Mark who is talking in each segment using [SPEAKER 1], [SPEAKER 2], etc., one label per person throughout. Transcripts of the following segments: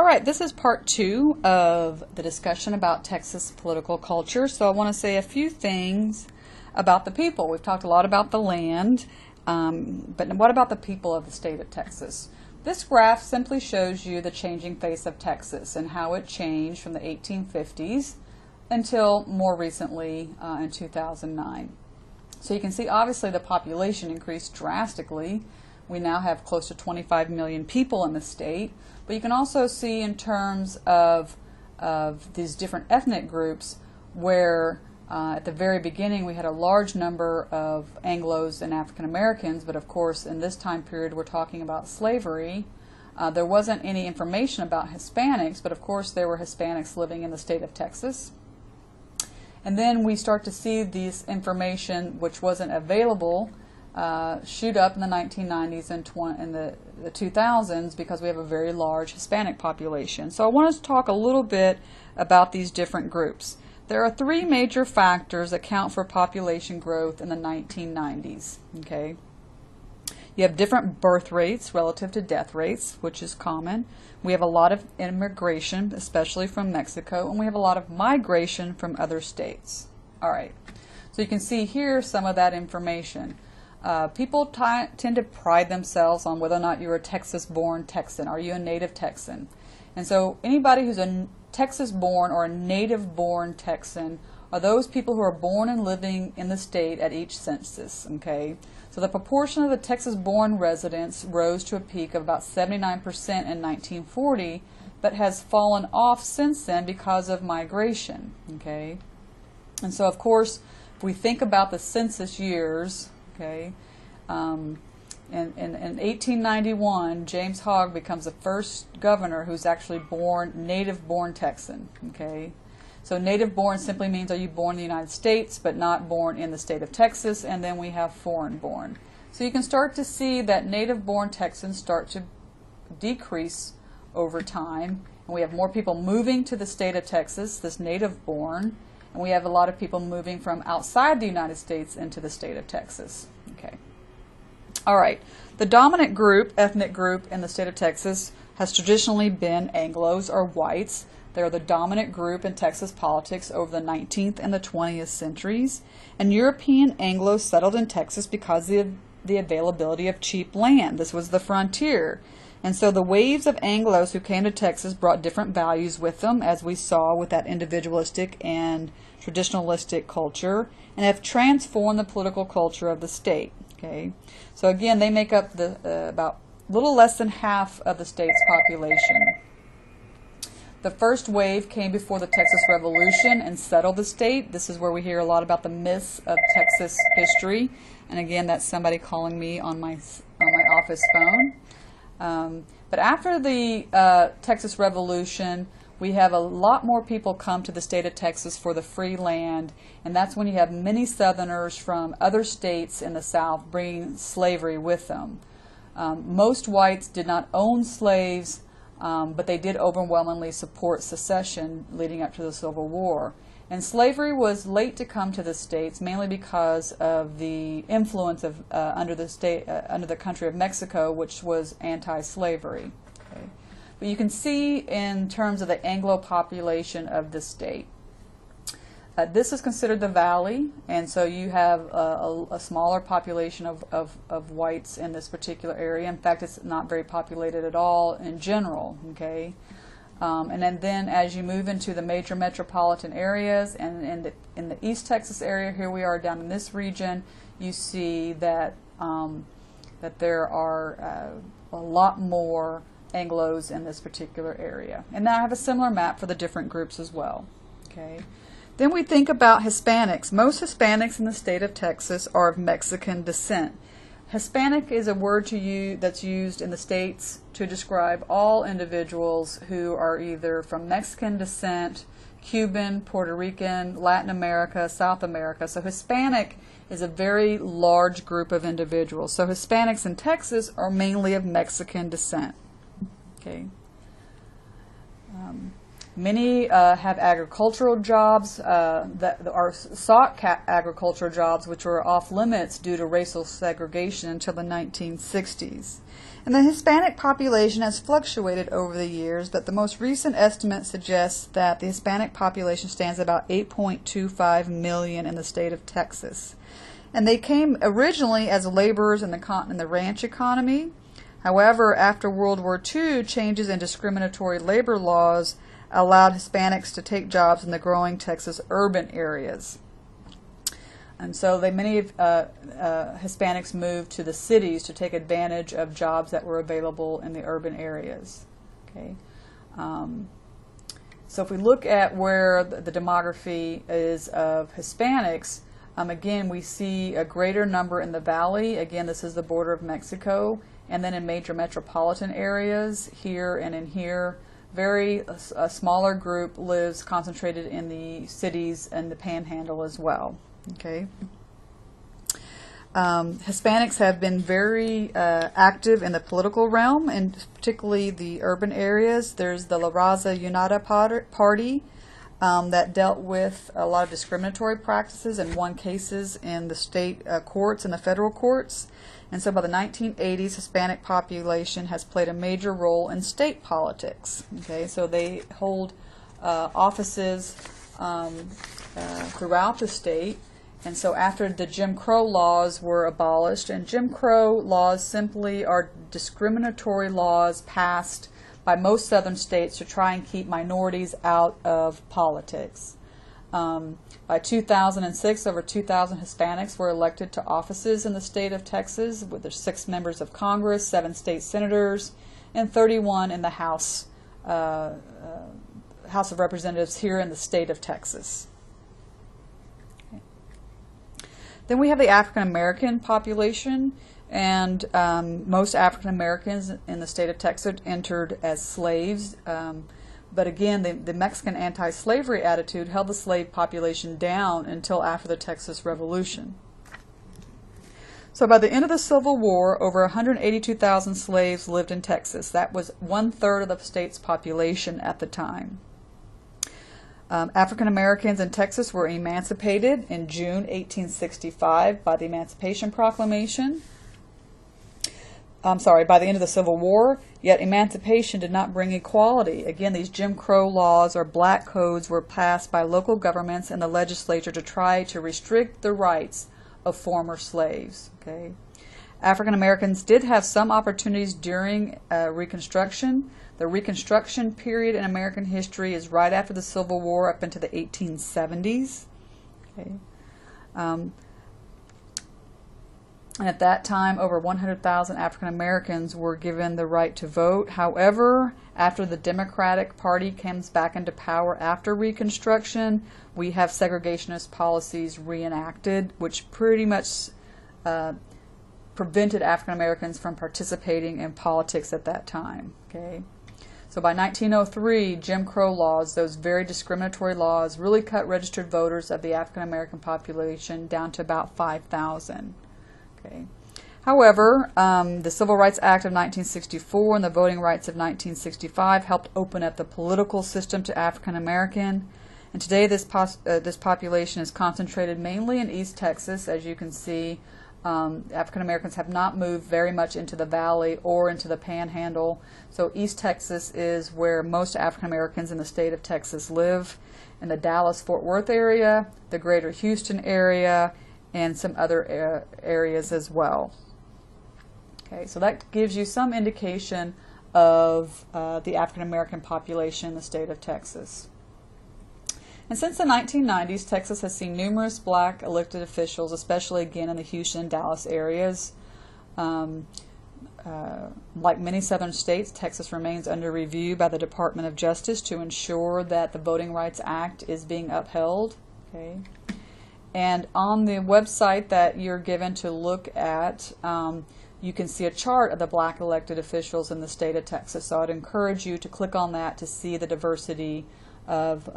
[SPEAKER 1] All right, this is part 2 of the discussion about Texas political culture. So I want to say a few things about the people. We've talked a lot about the land, but what about the people of the state of Texas? This graph simply shows you the changing face of Texas and how it changed from the 1850s until more recently in 2009. So you can see obviously the population increased drastically. We now have close to 25 million people in the state. But you can also see in terms of these different ethnic groups where at the very beginning we had a large number of Anglos and African Americans, but of course in this time period we're talking about slavery. There wasn't any information about Hispanics, but of course there were Hispanics living in the state of Texas. And then we start to see this information which wasn't available shoot up in the 1990s and in the 2000s because we have a very large Hispanic population. So I want to talk a little bit about these different groups. There are 3 major factors that account for population growth in the 1990s. Okay, you have different birth rates relative to death rates, which is common. We have a lot of immigration, especially from Mexico, and we have a lot of migration from other states. All right, so you can see here some of that information. People tend to pride themselves on whether or not you're a Texas-born Texan. Are you a native Texan? And so anybody who's a Texas-born or a native-born Texan are those people who are born and living in the state at each census. Okay, so the proportion of the Texas-born residents rose to a peak of about 79% in 1940, but has fallen off since then because of migration. Okay, and so of course, if we think about the census years. Okay, in 1891, James Hogg becomes the first governor who's actually native-born Texan. Okay, so native-born simply means are you born in the United States but not born in the state of Texas, and then we have foreign-born. So you can start to see that native-born Texans start to decrease over time, and we have more people moving to the state of Texas, this native-born. And we have a lot of people moving from outside the United States into the state of Texas. Okay. All right. The dominant group, ethnic group in the state of Texas has traditionally been Anglos or whites. They're the dominant group in Texas politics over the 19th and the 20th centuries. And European Anglos settled in Texas because of the availability of cheap land. This was the frontier. And so the waves of Anglos who came to Texas brought different values with them, as we saw with that individualistic and traditionalistic culture, and have transformed the political culture of the state. Okay, so again, they make up the about a little less than half of the state's population. The first wave came before the Texas Revolution and settled the state. This is where we hear a lot about the myths of Texas history. And again, that's somebody calling me on my office phone. But after the Texas Revolution, we have a lot more people come to the state of Texas for the free land, and that's when you have many Southerners from other states in the South bringing slavery with them. Most whites did not own slaves, but they did overwhelmingly support secession leading up to the Civil War. And slavery was late to come to the states, mainly because of the influence of under the country of Mexico, which was anti-slavery. Okay. But you can see in terms of the Anglo population of the state, this is considered the valley, and so you have a smaller population of whites in this particular area. In fact, it's not very populated at all in general. Okay. And then as you move into the major metropolitan areas and in the East Texas area, here we are down in this region, you see that that there are a lot more Anglos in this particular area. And now I have a similar map for the different groups as well. Okay. Then we think about Hispanics. Most Hispanics in the state of Texas are of Mexican descent. Hispanic is a word that's used in the states to describe all individuals who are either from Mexican descent, Cuban, Puerto Rican, Latin America, South America. So Hispanic is a very large group of individuals. So Hispanics in Texas are mainly of Mexican descent. Okay. Many have agricultural jobs that are sought agricultural jobs, which were off limits due to racial segregation until the 1960s. And the Hispanic population has fluctuated over the years, but the most recent estimate suggests that the Hispanic population stands at about 8.25 million in the state of Texas. And they came originally as laborers in the ranch economy. However, after World War II, changes in discriminatory labor laws allowed Hispanics to take jobs in the growing Texas urban areas. And so many Hispanics moved to the cities to take advantage of jobs that were available in the urban areas. Okay. So if we look at where the demography is of Hispanics, again, we see a greater number in the valley. Again, this is the border of Mexico. And then in major metropolitan areas, here and in here, a smaller group lives concentrated in the cities and the panhandle as well. Okay. Hispanics have been very active in the political realm, and particularly the urban areas. There's the La Raza Unida Party that dealt with a lot of discriminatory practices and won cases in the state courts and the federal courts. And so by the 1980s, Hispanic population has played a major role in state politics. Okay, so they hold offices throughout the state. And so after the Jim Crow laws were abolished, and Jim Crow laws simply are discriminatory laws passed by most southern states to try and keep minorities out of politics. By 2006, over 2,000 Hispanics were elected to offices in the state of Texas, with their 6 members of Congress, 7 state senators, and 31 in the House of Representatives here in the state of Texas. Okay. Then we have the African American population, and most African Americans in the state of Texas entered as slaves. But again, the Mexican anti-slavery attitude held the slave population down until after the Texas Revolution. So by the end of the Civil War, over 182,000 slaves lived in Texas. That was 1/3 of the state's population at the time. African Americans in Texas were emancipated in June 1865 by the Emancipation Proclamation. By the end of the Civil War, yet emancipation did not bring equality. Again, these Jim Crow laws or black codes were passed by local governments and the legislature to try to restrict the rights of former slaves. Okay. African Americans did have some opportunities during Reconstruction. The Reconstruction period in American history is right after the Civil War up into the 1870s. Okay. And at that time, over 100,000 African Americans were given the right to vote. However, after the Democratic Party comes back into power after Reconstruction, we have segregationist policies reenacted, which pretty much prevented African Americans from participating in politics at that time. Okay. So by 1903, Jim Crow laws, those very discriminatory laws, really cut registered voters of the African American population down to about 5,000. Okay. However, the Civil Rights Act of 1964 and the Voting Rights of 1965 helped open up the political system to African American. And today this population is concentrated mainly in East Texas. As you can see, African Americans have not moved very much into the valley or into the panhandle. So East Texas is where most African Americans in the state of Texas live, in the Dallas-Fort Worth area, the greater Houston area, and some other areas as well. Okay, so that gives you some indication of the African American population in the state of Texas. And since the 1990s, Texas has seen numerous black elected officials, especially again in the Houston and Dallas areas. Like many southern states, Texas remains under review by the Department of Justice to ensure that the Voting Rights Act is being upheld. Okay. And on the website that you're given to look at, you can see a chart of the black elected officials in the state of Texas. So I'd encourage you to click on that to see the diversity of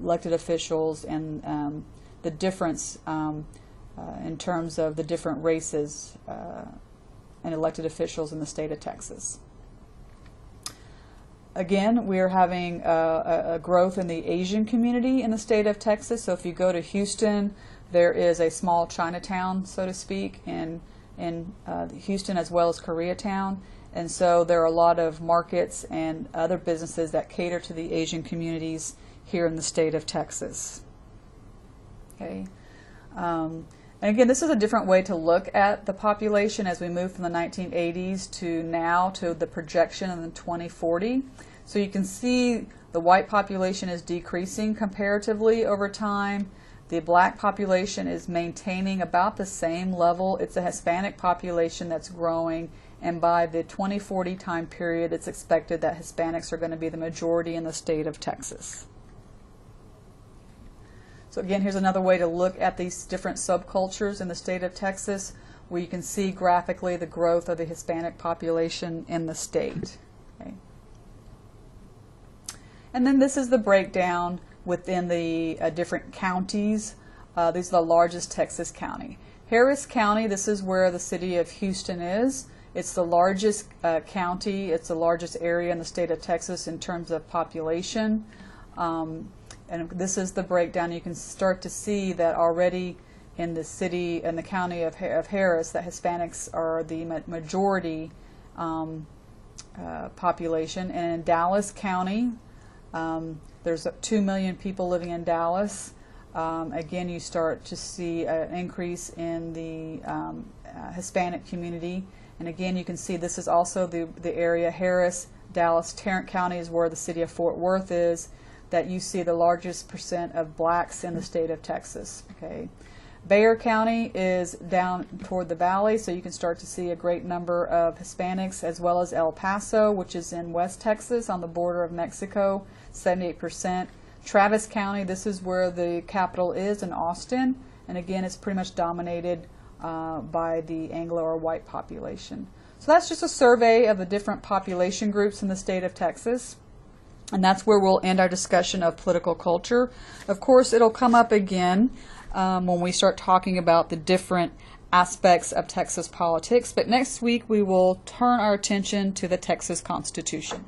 [SPEAKER 1] elected officials and the difference in terms of the different races and elected officials in the state of Texas. Again, we are having a growth in the Asian community in the state of Texas. So if you go to Houston, there is a small Chinatown, so to speak, in Houston as well as Koreatown. And so there are a lot of markets and other businesses that cater to the Asian communities here in the state of Texas. Okay. And again, this is a different way to look at the population as we move from the 1980s to now to the projection in 2040. So you can see the white population is decreasing comparatively over time. The black population is maintaining about the same level. It's a Hispanic population that's growing, and by the 2040 time period, it's expected that Hispanics are going to be the majority in the state of Texas. So again, here's another way to look at these different subcultures in the state of Texas, where you can see graphically the growth of the Hispanic population in the state. Okay. And then this is the breakdown within the different counties. These are the largest Texas county. Harris County, this is where the city of Houston is. It's the largest county. It's the largest area in the state of Texas in terms of population. And this is the breakdown. You can start to see that already in the city and the county of Harris, that Hispanics are the majority population. And in Dallas County, there's 2 million people living in Dallas. Again, you start to see an increase in the Hispanic community. And again, you can see this is also the area, Harris, Dallas, Tarrant County is where the city of Fort Worth is, that you see the largest percent of blacks in the state of Texas. Okay. Bexar County is down toward the valley, so you can start to see a great number of Hispanics, as well as El Paso, which is in West Texas on the border of Mexico, 78%. Travis County, this is where the capital is in Austin, and again, it's pretty much dominated by the Anglo or white population. So that's just a survey of the different population groups in the state of Texas. And that's where we'll end our discussion of political culture. Of course, it'll come up again when we start talking about the different aspects of Texas politics. But next week, we will turn our attention to the Texas Constitution.